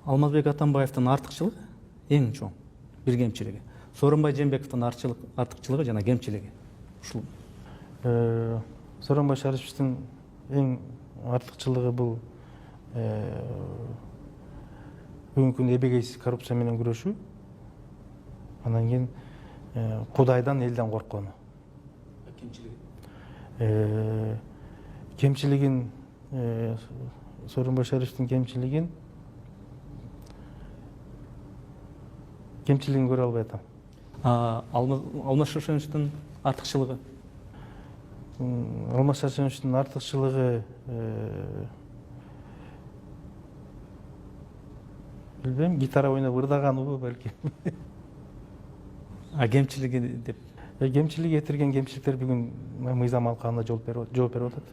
Алмазбек Атамбаевдин артыкчылыгы эң чоң бир кемчилиги. Сооронбай Жээнбековдун артыкчылыгы жана кемчилиги ушул. Сооронбай Шарыповичтин эң артыкчылыгы бул бүгүнкү күндө эбегейсиз коррупция менен күрөшүү. Анан кийин Кудайдан, элден корккону. Кемчилигин Сооронбай Шарыповичтин кемчилигин көрө албай атам. Алмаз Шаршеновичтин артыкчылыгы. Алмаз Шаршеновичтин артыкчылыгы билбейм, гитара ойноп ырдаганыбы балким. Кемчилиги деп. Кемчилиги этирген кемчиликтер бүгүн мыйзам алкагында жооп берип атат.